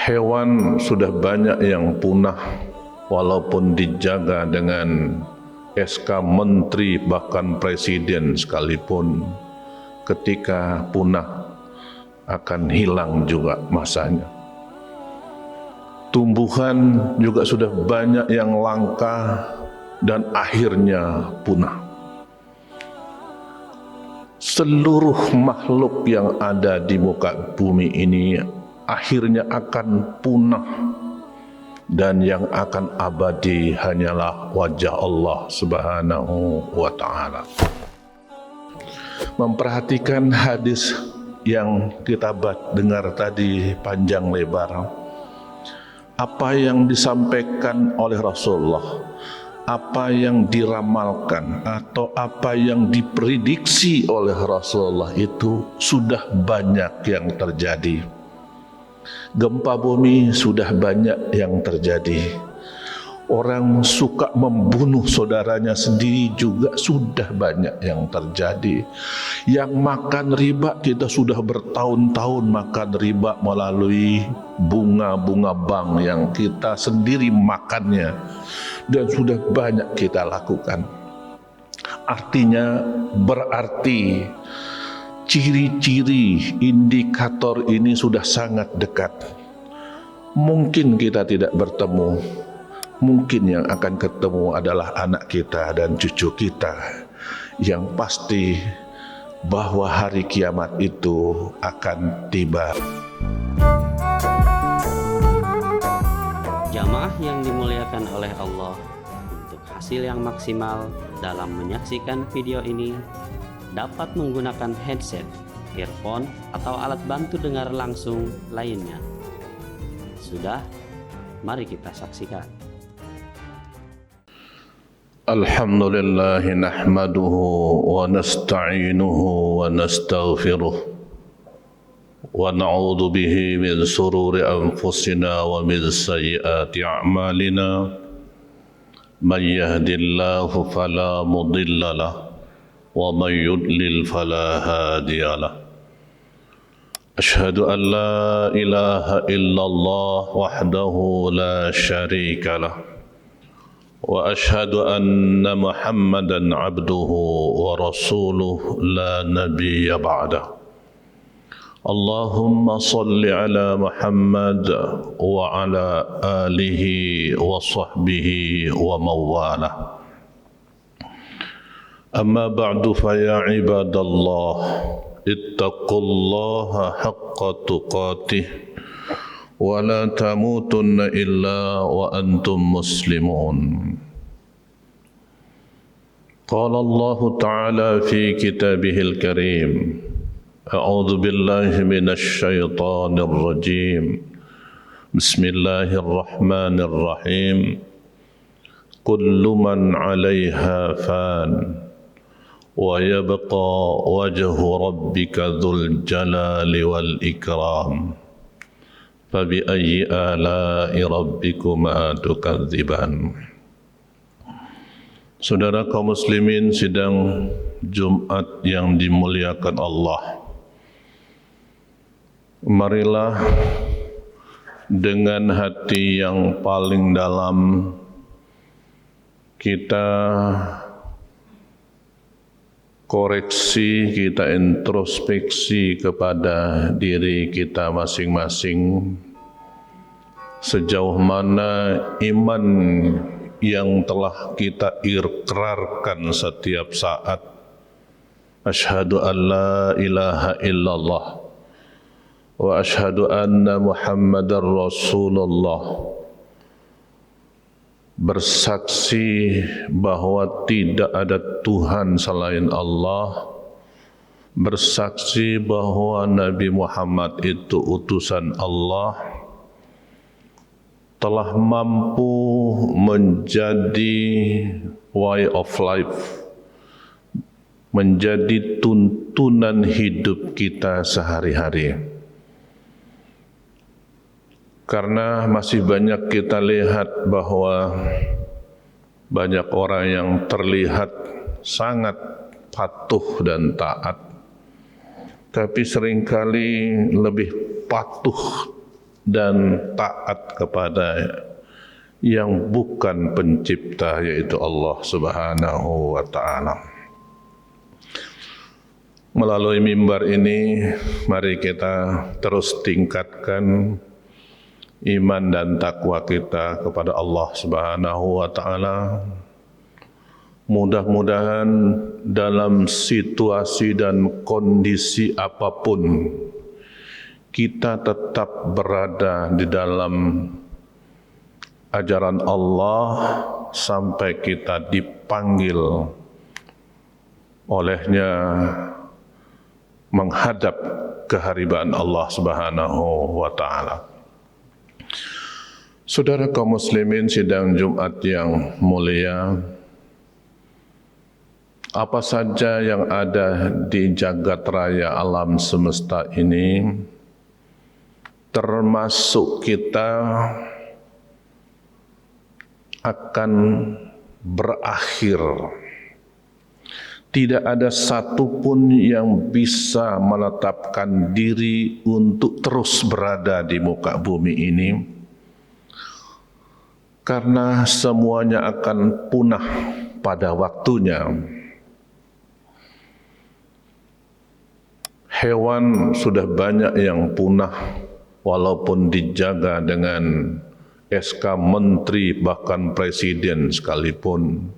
Hewan sudah banyak yang punah, walaupun dijaga dengan SK menteri bahkan presiden sekalipun, ketika punah akan hilang juga masanya. Tumbuhan juga sudah banyak yang langka dan akhirnya punah. Seluruh makhluk yang ada di muka bumi ini akhirnya akan punah, dan yang akan abadi hanyalah wajah Allah Subhanahu wa ta'ala. Memperhatikan hadis yang kita dengar tadi panjang lebar, apa yang disampaikan oleh Rasulullah, apa yang diramalkan atau apa yang diprediksi oleh Rasulullah itu sudah banyak yang terjadi. Gempa bumi sudah banyak yang terjadi. Orang suka membunuh saudaranya sendiri juga sudah banyak yang terjadi. Yang makan riba, kita sudah bertahun-tahun makan riba melalui bunga-bunga bank yang kita sendiri makannya, dan sudah banyak kita lakukan. Artinya berarti ciri-ciri indikator ini sudah sangat dekat. Mungkin kita tidak bertemu, mungkin yang akan ketemu adalah anak kita dan cucu kita. Yang pasti bahwa hari kiamat itu akan tiba. Jamaah yang dimuliakan oleh Allah, untuk hasil yang maksimal dalam menyaksikan video ini, dapat menggunakan headset, earphone, atau alat bantu dengar langsung lainnya. Sudah, mari kita saksikan. Alhamdulillah nahmaduhu wa nasta'inuhu wa nastaghfiruh wa na'udzu bihi min sururi anfusina wa min sayyiati a'malina. Man yahdihillahu fala mudilla lahu wa man yudlil fala hadiya lahu. Ashhadu an la ilaha illallah wahdahu la syarika lahu wa ashhadu anna Muhammadan abduhu wa rasuluh la nabiyya ba'dah. Allahumma salli ala Muhammad wa ala alihi wa sahbihi wa mawalah. Amma ba'du fa ya ibadallah, ittaqullaha haqqa tuqatih wa la tamutunna illa wa antum muslimun. Qala Allah Ta'ala fi kitabihil karim, a'udzu billahi minasy syaithanir rajim. Bismillahirrahmanirrahim. Kullu man 'alaiha fan wa yabqa wajhu rabbika dzul jalali wal ikram. Fabi ayyi ala'i rabbikuma tukadziban. Saudara kaum muslimin, sidang Jumat yang dimuliakan Allah, marilah dengan hati yang paling dalam kita koreksi, kita introspeksi kepada diri kita masing-masing. Sejauh mana iman yang telah kita ikrarkan setiap saat, asyhadu an la ilaha illallah wa asyhadu anna Muhammadar Rasulullah, bersaksi bahwa tidak ada Tuhan selain Allah, bersaksi bahwa Nabi Muhammad itu utusan Allah, telah mampu menjadi way of life, menjadi tuntunan hidup kita sehari-hari. Karena masih banyak kita lihat bahwa banyak orang yang terlihat sangat patuh dan taat, tapi seringkali lebih patuh dan taat kepada yang bukan pencipta, yaitu Allah Subhanahu wa ta'ala. Melalui mimbar ini, mari kita terus tingkatkan iman dan takwa kita kepada Allah Subhanahu wa ta'ala. Mudah-mudahan dalam situasi dan kondisi apapun kita tetap berada di dalam ajaran Allah sampai kita dipanggil olehnya menghadap keharibaan Allah Subhanahu wa ta'ala. Saudara kaum muslimin, sidang Jumat yang mulia, apa saja yang ada di jagat raya alam semesta ini, termasuk kita, akan berakhir. Tidak ada satupun yang bisa menetapkan diri untuk terus berada di muka bumi ini, karena semuanya akan punah pada waktunya. Hewan sudah banyak yang punah, walaupun dijaga dengan SK menteri bahkan presiden sekalipun,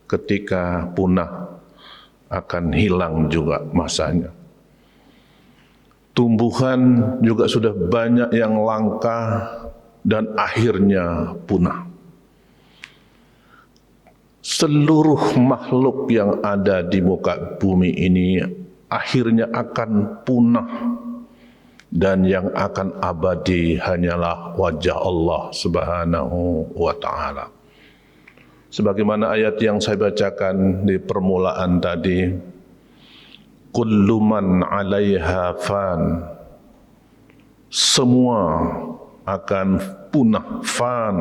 ketika punah akan hilang juga masanya. Tumbuhan juga sudah banyak yang langka dan akhirnya punah. Seluruh makhluk yang ada di muka bumi ini akhirnya akan punah, dan yang akan abadi hanyalah wajah Allah Subhanahu wa ta'ala. Sebagaimana ayat yang saya bacakan di permulaan tadi, kullu man 'alaiha fan, semua akan punah, fan,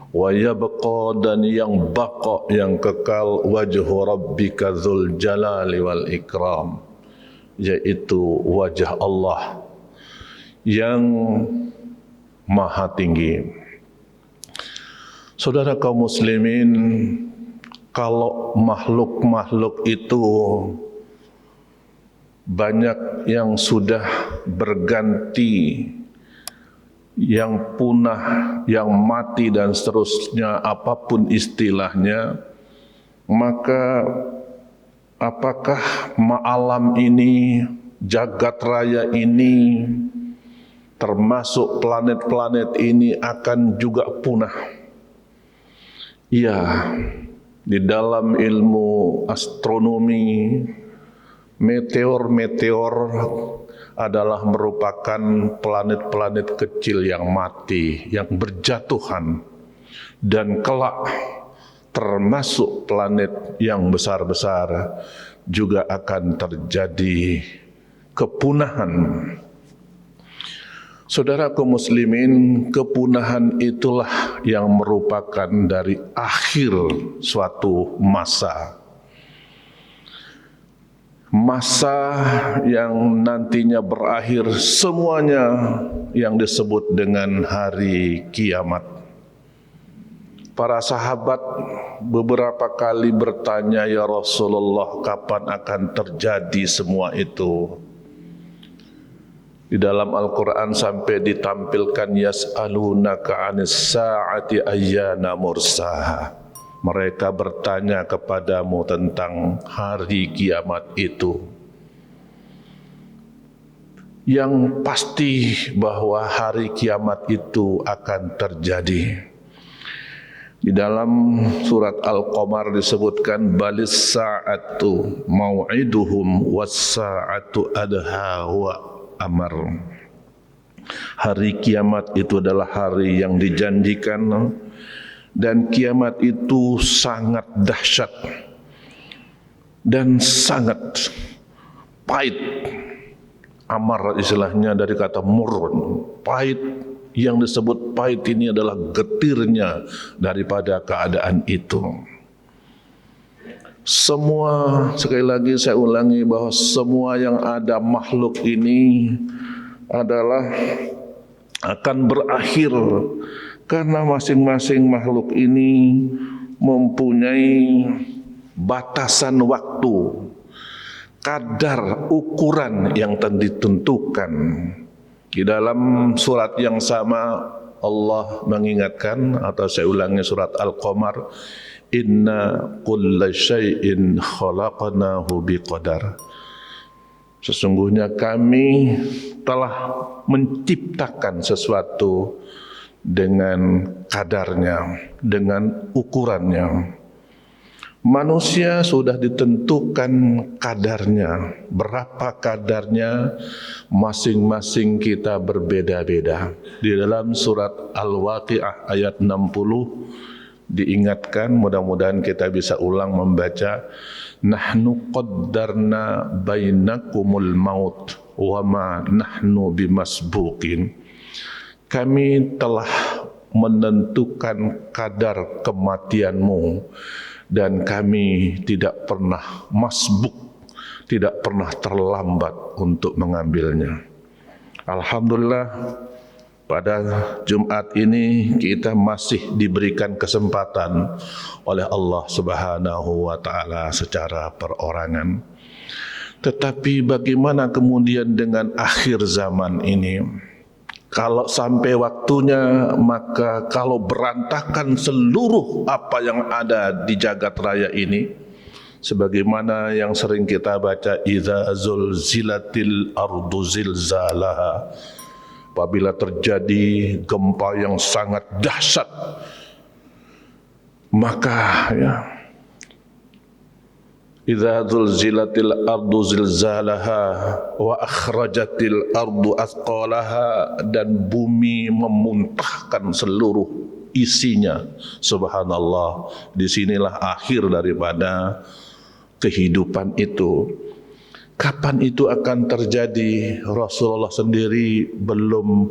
wa yabqa, dan yang baqa, yang kekal, wajhu rabbika dzul jalali wal ikram, yaitu wajah Allah yang maha tinggi. Saudara kaum muslimin, kalau makhluk-makhluk itu banyak yang sudah berganti, yang punah, yang mati dan seterusnya, apapun istilahnya, maka apakah alam ini, jagat raya ini, termasuk planet-planet ini akan juga punah? Ya, di dalam ilmu astronomi, meteor-meteor adalah merupakan planet-planet kecil yang mati, yang berjatuhan, dan kelak termasuk planet yang besar-besar juga akan terjadi kepunahan. Saudara kaum muslimin, kepunahan itulah yang merupakan dari akhir suatu masa. Masa yang nantinya berakhir semuanya yang disebut dengan hari kiamat. Para sahabat beberapa kali bertanya, ya Rasulullah, kapan akan terjadi semua itu? Di dalam Al-Quran sampai ditampilkan yas'alunaka 'anis sa'ati ayyana mursaha. Mereka bertanya kepadamu tentang hari kiamat itu. Yang pasti bahwa hari kiamat itu akan terjadi. Di dalam surat Al-Qamar disebutkan balis sa'atu mau'iduhum was sa'atu adha wa amar. Hari kiamat itu adalah hari yang dijanjikan, dan kiamat itu sangat dahsyat dan sangat pahit. Amar istilahnya dari kata murun, pahit. Yang disebut pahit ini adalah getirnya daripada keadaan itu. Semua, sekali lagi saya ulangi, bahwa semua yang ada makhluk ini adalah akan berakhir, karena masing-masing makhluk ini mempunyai batasan waktu, kadar ukuran yang ditentukan. Di dalam surat yang sama Allah mengingatkan, atau saya ulangi surat Al-Qamar, inna kulla syai'in khalaqnahu biqadar. Sesungguhnya kami telah menciptakan sesuatu dengan kadarnya, dengan ukurannya. Manusia sudah ditentukan kadarnya. Berapa kadarnya, masing-masing kita berbeda-beda. Di dalam surat Al-Waqi'ah ayat 60 diingatkan, mudah-mudahan kita bisa ulang membaca, nahnu qaddarna bainakumul maut wa ma nahnu bimasbuqin. Kami telah menentukan kadar kematianmu dan kami tidak pernah masbuk, tidak pernah terlambat untuk mengambilnya. Alhamdulillah, pada Jumat ini kita masih diberikan kesempatan oleh Allah Subhanahu wa taala secara perorangan. Tetapi bagaimana kemudian dengan akhir zaman ini? Kalau sampai waktunya, maka kalau berantakan seluruh apa yang ada di jagat raya ini, sebagaimana yang sering kita baca, idza zulzilatil ardu zilzalaha, apabila terjadi gempa yang sangat dahsyat, maka idza zulzilatil ardu zilzalaha wa akhrajatil ardu athqalaha, dan bumi memuntahkan seluruh isinya. Subhanallah, disinilah akhir daripada kehidupan itu. Kapan itu akan terjadi? Rasulullah sendiri belum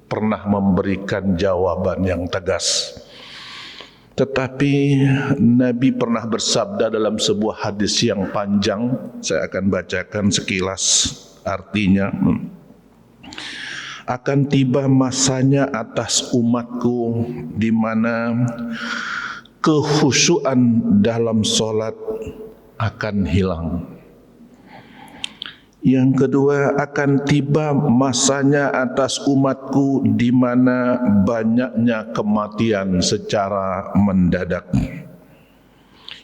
pernah memberikan jawaban yang tegas. Tetapi Nabi pernah bersabda dalam sebuah hadis yang panjang, saya akan bacakan sekilas artinya. Akan tiba masanya atas umatku di mana kekhusyuan dalam solat akan hilang. Yang kedua, akan tiba masanya atas umatku di mana banyaknya kematian secara mendadak.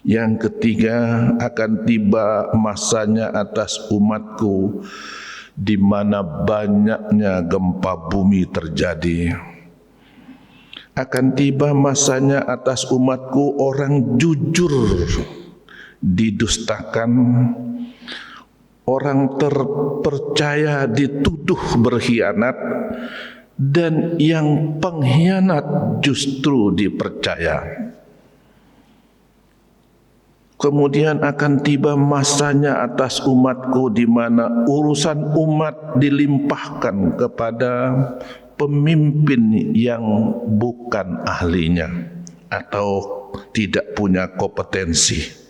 Yang ketiga, akan tiba masanya atas umatku di mana banyaknya gempa bumi terjadi. Akan tiba masanya atas umatku orang jujur didustakan, orang terpercaya dituduh berkhianat, dan yang pengkhianat justru dipercaya. Kemudian akan tiba masanya atas umatku di mana urusan umat dilimpahkan kepada pemimpin yang bukan ahlinya atau tidak punya kompetensi.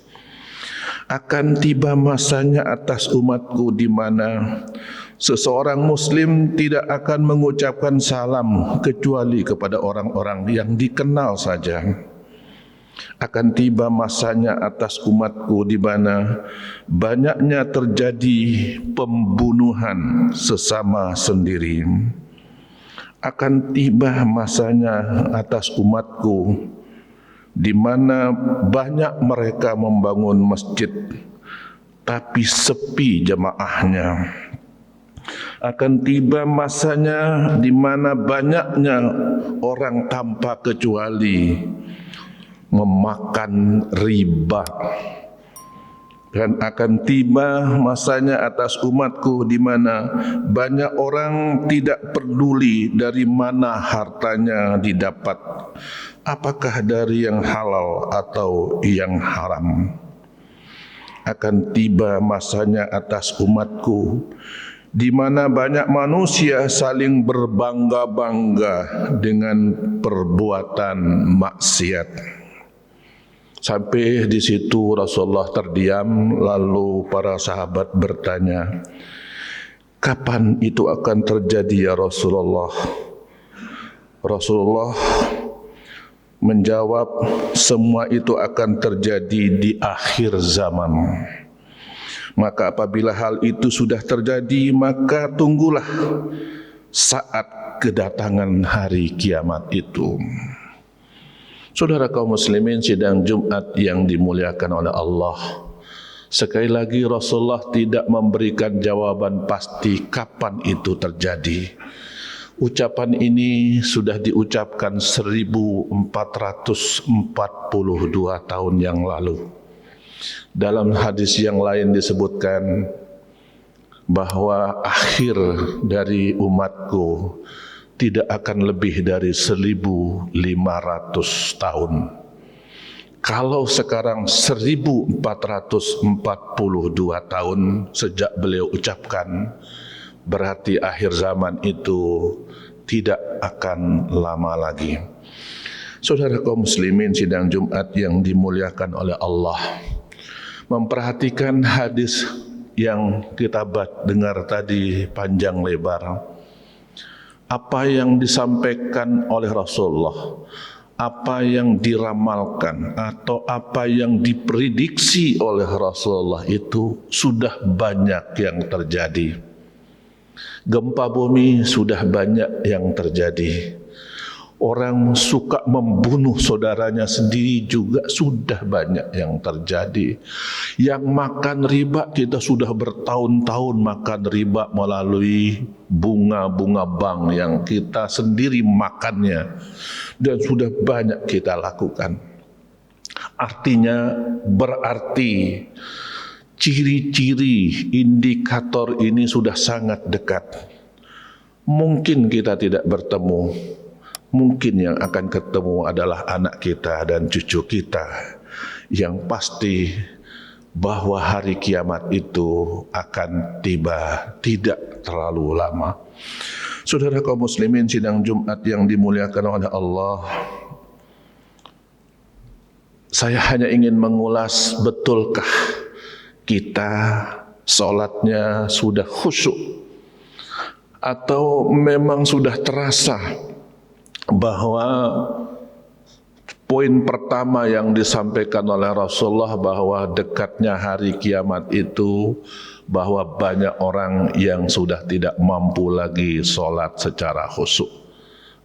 Akan tiba masanya atas umatku di mana seseorang muslim tidak akan mengucapkan salam kecuali kepada orang-orang yang dikenal saja. Akan tiba masanya atas umatku di mana banyaknya terjadi pembunuhan sesama sendiri. Akan tiba masanya atas umatku di mana banyak mereka membangun masjid tapi sepi jemaahnya. Akan tiba masanya di mana banyaknya orang tanpa kecuali memakan riba. Dan akan tiba masanya atas umatku di mana banyak orang tidak peduli dari mana hartanya didapat, apakah dari yang halal atau yang haram. Akan tiba masanya atas umatku di mana banyak manusia saling berbangga-bangga dengan perbuatan maksiat. Sampai di situ Rasulullah terdiam, lalu para sahabat bertanya, kapan itu akan terjadi ya Rasulullah? Rasulullah menjawab, semua itu akan terjadi di akhir zaman. Maka apabila hal itu sudah terjadi, maka tunggulah saat kedatangan hari kiamat itu. Saudara kaum muslimin sidang Jumat yang dimuliakan oleh Allah, sekali lagi Rasulullah tidak memberikan jawaban pasti kapan itu terjadi. Ucapan ini sudah diucapkan 1442 tahun yang lalu. Dalam hadis yang lain disebutkan bahwa akhir dari umatku tidak akan lebih dari 1500 tahun. Kalau sekarang 1442 tahun sejak beliau ucapkan, berarti akhir zaman itu tidak akan lama lagi. Saudara kaum muslimin sidang Jumat yang dimuliakan oleh Allah, memperhatikan hadis yang kita dengar tadi panjang lebar, apa yang disampaikan oleh Rasulullah, apa yang diramalkan atau apa yang diprediksi oleh Rasulullah itu sudah banyak yang terjadi. Gempa bumi sudah banyak yang terjadi. Orang suka membunuh saudaranya sendiri juga sudah banyak yang terjadi. Yang makan riba, kita sudah bertahun-tahun makan riba melalui bunga-bunga bank yang kita sendiri makannya, dan sudah banyak kita lakukan. Artinya berarti ciri-ciri indikator ini sudah sangat dekat. Mungkin kita tidak bertemu, mungkin yang akan ketemu adalah anak kita dan cucu kita. Yang pasti bahwa hari kiamat itu akan tiba tidak terlalu lama. Saudara kaum muslimin sidang Jumat yang dimuliakan oleh Allah, saya hanya ingin mengulas, betulkah kita sholatnya sudah khusyuk, atau memang sudah terasa bahwa poin pertama yang disampaikan oleh Rasulullah bahwa dekatnya hari kiamat itu, bahwa banyak orang yang sudah tidak mampu lagi sholat secara khusyuk.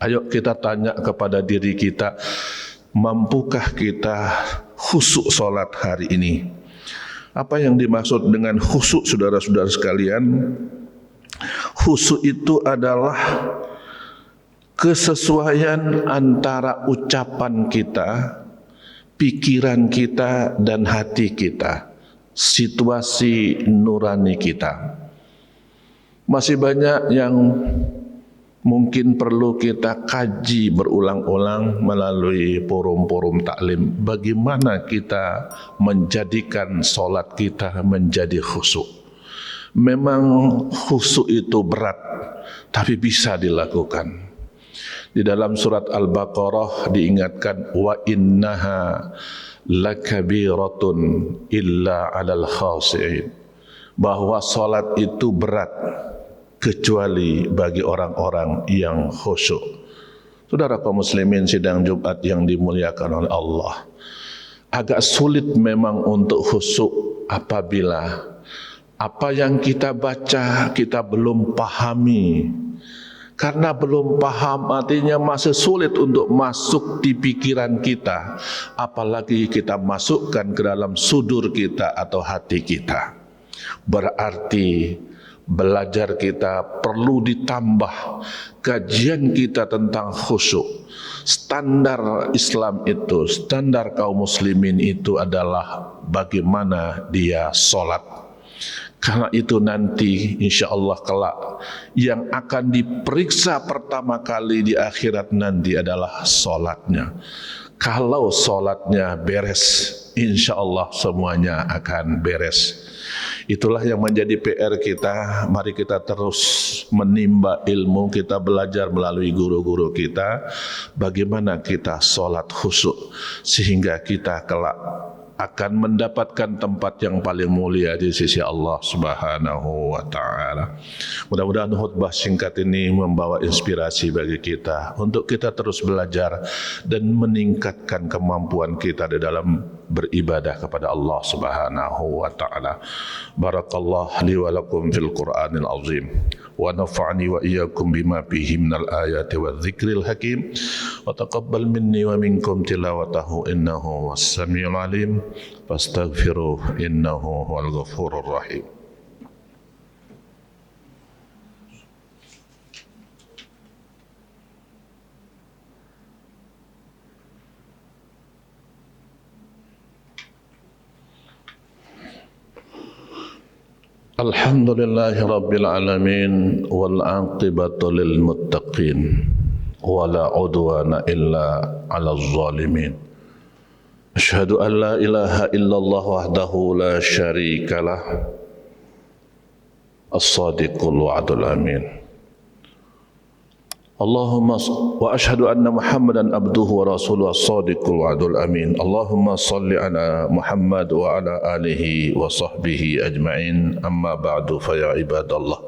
Ayo kita tanya kepada diri kita, mampukah kita khusyuk sholat hari ini? Apa yang dimaksud dengan khusyuk, saudara-saudara sekalian? Khusyuk itu adalah kesesuaian antara ucapan kita, pikiran kita, dan hati kita, situasi nurani kita. Masih banyak yang mungkin perlu kita kaji berulang-ulang melalui forum-forum taklim. Bagaimana kita menjadikan sholat kita menjadi khusyuk. Memang khusyuk itu berat, tapi bisa dilakukan. Di dalam surat Al-Baqarah diingatkan, wa innaha lakabiratun illa 'alal khashi'in, bahwa salat itu berat kecuali bagi orang-orang yang khusyuk. Saudara kaum muslimin sidang Jumat yang dimuliakan oleh Allah, agak sulit memang untuk khusyuk apabila apa yang kita baca kita belum pahami. Karena belum paham artinya masih sulit untuk masuk di pikiran kita, apalagi kita masukkan ke dalam sudur kita atau hati kita. Berarti belajar kita perlu ditambah, kajian kita tentang khusyuk. Standar Islam itu, standar kaum muslimin itu adalah bagaimana dia sholat. Karena itu nanti insya Allah kelak yang akan diperiksa pertama kali di akhirat nanti adalah sholatnya. Kalau sholatnya beres, insya Allah semuanya akan beres. Itulah yang menjadi PR kita. Mari kita terus menimba ilmu, kita belajar melalui guru-guru kita, bagaimana kita sholat khusyuk sehingga kita kelak akan mendapatkan tempat yang paling mulia di sisi Allah Subhanahu wa taala. Mudah-mudahan khutbah singkat ini membawa inspirasi bagi kita untuk kita terus belajar dan meningkatkan kemampuan kita di dalam beribadah kepada Allah Subhanahu wa taala. Barakallahu li wa lakum fil Qur'anil azim wa nafa'ani wa iyyakum bima fihi minal ayati wadh-dhikril hakim wa taqabbal minni wa minkum tilawatahu innahu was-sami'ul alim fastaghfiruh innahu huwal ghafurur rahim. Alhamdulillahi rabbil alamin wal aqibatu lil muttaqin wala udwana illa 'alal zalimin. Asyhadu an la ilaha illallah wahdahu la syarikalah as-sadiqul wa'dul amin. Allahumma wa asyhadu anna Muhammadan abduhu wa rasuluhu as-sadiqul wa'dul amin. Allahumma salli ala Muhammad wa ala alihi wa sahbihi ajma'in. Amma ba'du fa ya ibadallah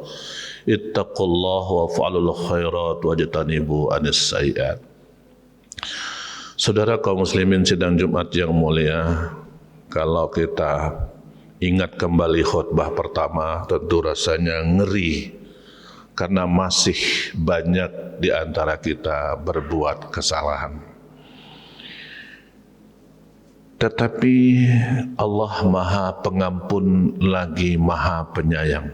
ittaqullaha wa fa'alul khairat wajtanibu anis sayyi'at. Saudara kaum muslimin sidang Jumat yang mulia, kalau kita ingat kembali khutbah pertama, tentu rasanya ngeri karena masih banyak di antara kita berbuat kesalahan. Tetapi Allah Maha Pengampun lagi Maha Penyayang.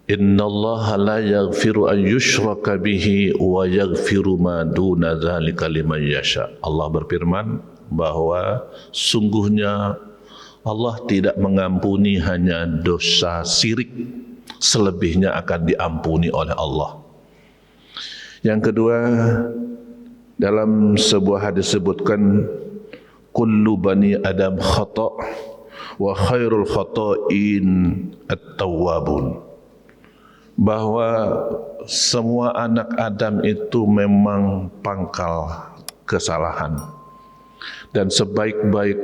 Innallaha la yaghfiru an yushraka bihi wa yaghfiru ma duna dzalika liman yasha. Allah berfirman bahwa sungguhnya Allah tidak mengampuni hanya dosa syirik, selebihnya akan diampuni oleh Allah. Yang kedua, dalam sebuah hadis disebutkan kullu bani adam khata' wa khairul khata'in at-tawwabun, bahwa semua anak Adam itu memang pangkal kesalahan dan sebaik-baik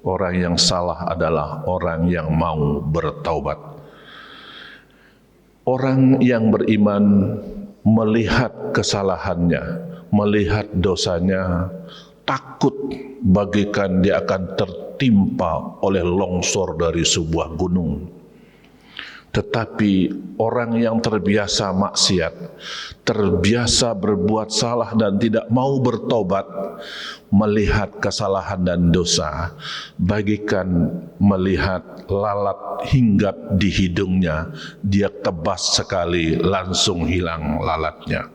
orang yang salah adalah orang yang mau bertaubat. Orang yang beriman melihat kesalahannya, melihat dosanya, takut bagaikan dia akan tertimpa oleh longsor dari sebuah gunung. Tetapi orang yang terbiasa maksiat, terbiasa berbuat salah dan tidak mau bertobat, melihat kesalahan dan dosa, bagikan melihat lalat hinggap di hidungnya, dia tebas sekali, langsung hilang lalatnya.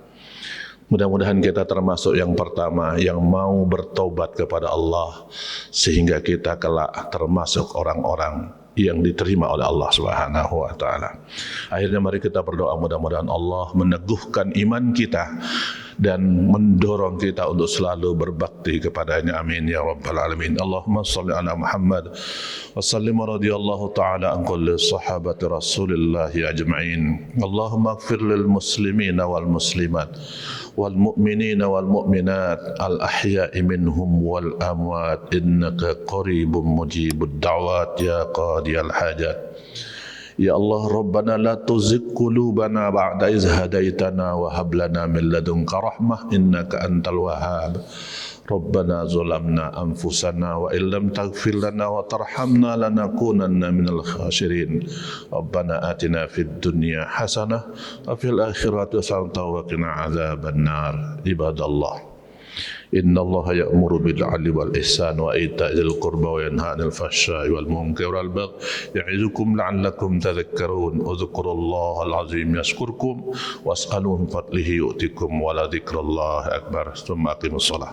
Mudah-mudahan kita termasuk yang pertama yang mau bertobat kepada Allah, sehingga kita kelak termasuk orang-orang yang diterima oleh Allah Subhanahu wa taala. Akhirnya mari kita berdoa, mudah-mudahan Allah meneguhkan iman kita dan mendorong kita untuk selalu berbakti kepadanya. Amin ya rabbal alamin. Allahumma shalli ala Muhammad wa sallim radhiyallahu taala an kulli sahabati Rasulillah ajma'in. Allahumma ighfir lil muslimina wal muslimat wal mu'minina wal mu'minat al ahya'i minhum wal amwat innaka qaribun mujibud da'wat ya qadiyal hajat. Ya Allah, Rabbana la tuzigh qulubana ba'da iz hadaitana wa hab lana min ladunka rahmah innaka antal wahhab. Rabbana zalamna anfusana wa illam taghfir lana wa tarhamna lanakunanna minal khasirin. Rabbana atina fid dunya hasanah wa fil akhirati hasanah wa qina adzabannar. Ibadallah, innallaha ya'muru bil 'adli wal ihsan wa ita'il qurba wa yanha 'anil fahsya'i wal munkari wal baghi ya'izukum la'allakum tadhakkarun. Udhkurullahal 'azim yashkurkum was'aluhu min fadlihi yu'tikum wa la dzikrullahi akbar. Tsumma aqimus shalah.